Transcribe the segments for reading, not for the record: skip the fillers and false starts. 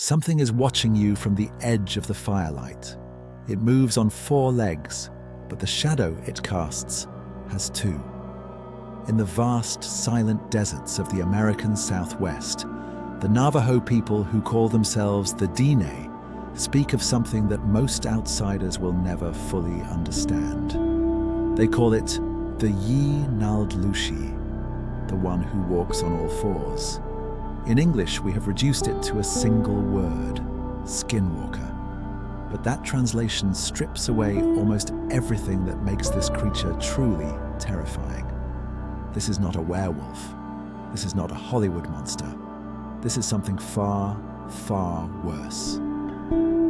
Something is watching you from the edge of the firelight. It moves on 4 legs, but the shadow it casts has 2. In the vast, silent deserts of the American Southwest, the Navajo people who call themselves the Diné speak of something that most outsiders will never fully understand. They call it the Yee Naaldlooshii, the one who walks on all 4s. In English, we have reduced it to a single word, Skinwalker. But that translation strips away almost everything that makes this creature truly terrifying. This is not a werewolf. This is not a Hollywood monster. This is something far, far worse.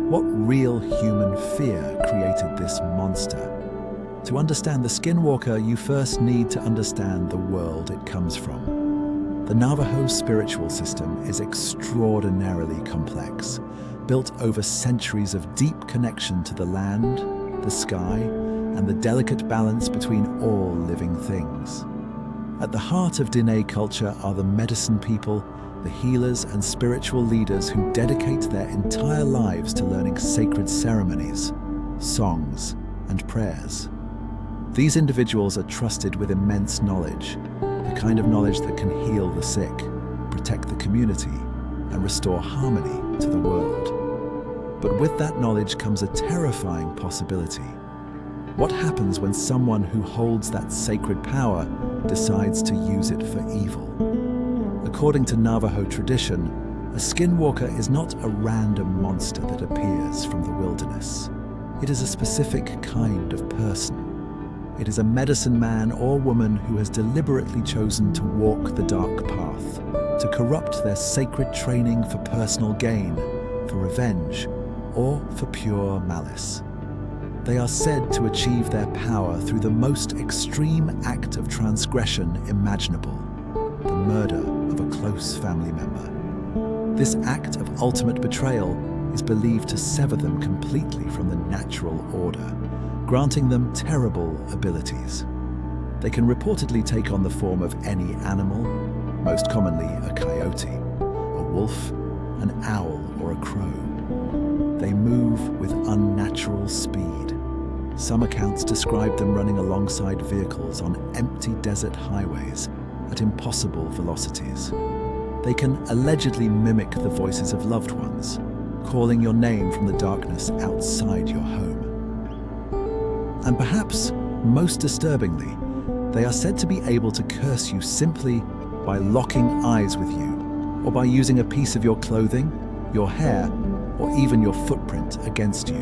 What real human fear created this monster? To understand the Skinwalker, you first need to understand the world it comes from. The Navajo spiritual system is extraordinarily complex, built over centuries of deep connection to the land, the sky, and the delicate balance between all living things. At the heart of Diné culture are the medicine people, the healers and spiritual leaders who dedicate their entire lives to learning sacred ceremonies, songs, and prayers. These individuals are trusted with immense knowledge, the kind of knowledge that can heal the sick, protect the community, and restore harmony to the world. But with that knowledge comes a terrifying possibility. What happens when someone who holds that sacred power decides to use it for evil? According to Navajo tradition, a skinwalker is not a random monster that appears from the wilderness. It is a specific kind of person. It is a medicine man or woman who has deliberately chosen to walk the dark path, to corrupt their sacred training for personal gain, for revenge, or for pure malice. They are said to achieve their power through the most extreme act of transgression imaginable, the murder of a close family member. This act of ultimate betrayal is believed to sever them completely from the natural order, granting them terrible abilities. They can reportedly take on the form of any animal, most commonly a coyote, a wolf, an owl, or a crow. They move with unnatural speed. Some accounts describe them running alongside vehicles on empty desert highways at impossible velocities. They can allegedly mimic the voices of loved ones, calling your name from the darkness outside your home. And perhaps, most disturbingly, they are said to be able to curse you simply by locking eyes with you, or by using a piece of your clothing, your hair, or even your footprint against you.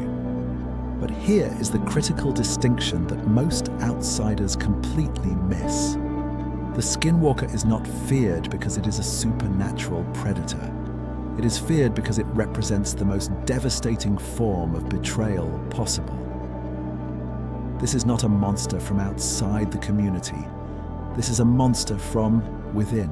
But here is the critical distinction that most outsiders completely miss. The skinwalker is not feared because it is a supernatural predator. It is feared because it represents the most devastating form of betrayal possible. This is not a monster from outside the community. This is a monster from within.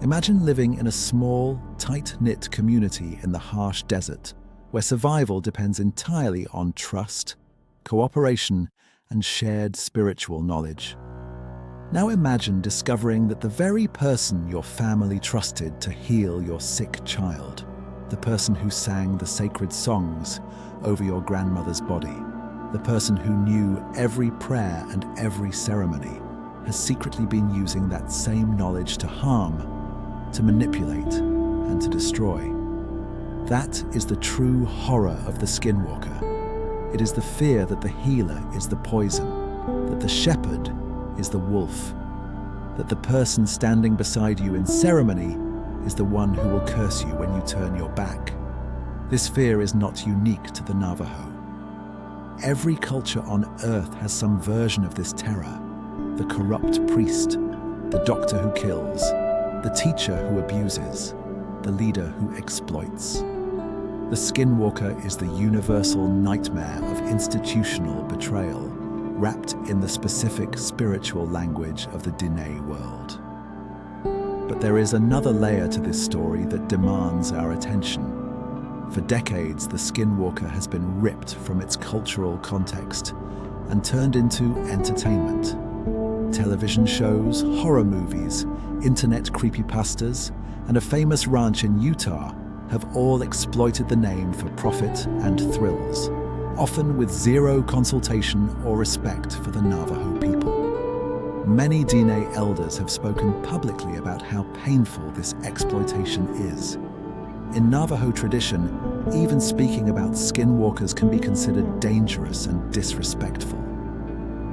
Imagine living in a small, tight-knit community in the harsh desert, where survival depends entirely on trust, cooperation, and shared spiritual knowledge. Now imagine discovering that the very person your family trusted to heal your sick child, the person who sang the sacred songs over your grandmother's body, the person who knew every prayer and every ceremony, has secretly been using that same knowledge to harm, to manipulate, and to destroy. That is the true horror of the skinwalker. It is the fear that the healer is the poison, that the shepherd is the wolf, that the person standing beside you in ceremony is the one who will curse you when you turn your back. This fear is not unique to the Navajo. Every culture on earth has some version of this terror. The corrupt priest, the doctor who kills, the teacher who abuses, the leader who exploits. The skinwalker is the universal nightmare of institutional betrayal, wrapped in the specific spiritual language of the Diné world. But there is another layer to this story that demands our attention. For decades, the skinwalker has been ripped from its cultural context and turned into entertainment. Television shows, horror movies, internet creepypastas, and a famous ranch in Utah have all exploited the name for profit and thrills, often with zero consultation or respect for the Navajo people. Many Diné elders have spoken publicly about how painful this exploitation is. In Navajo tradition, even speaking about skinwalkers can be considered dangerous and disrespectful.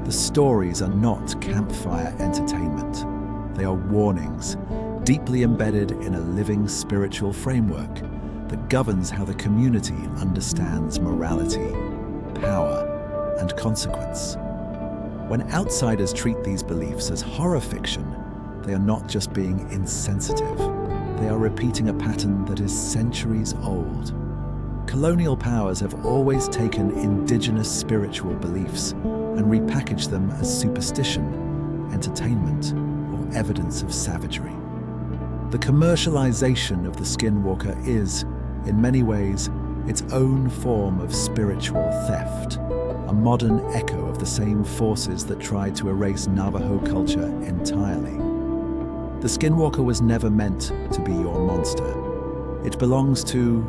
The stories are not campfire entertainment. They are warnings, deeply embedded in a living spiritual framework that governs how the community understands morality, power, and consequence. When outsiders treat these beliefs as horror fiction, they are not just being insensitive. They are repeating a pattern that is centuries old. Colonial powers have always taken indigenous spiritual beliefs and repackaged them as superstition, entertainment, or evidence of savagery. The commercialization of the Skinwalker is, in many ways, its own form of spiritual theft, a modern echo of the same forces that tried to erase Navajo culture entirely. The Skinwalker was never meant to be your monster. It belongs to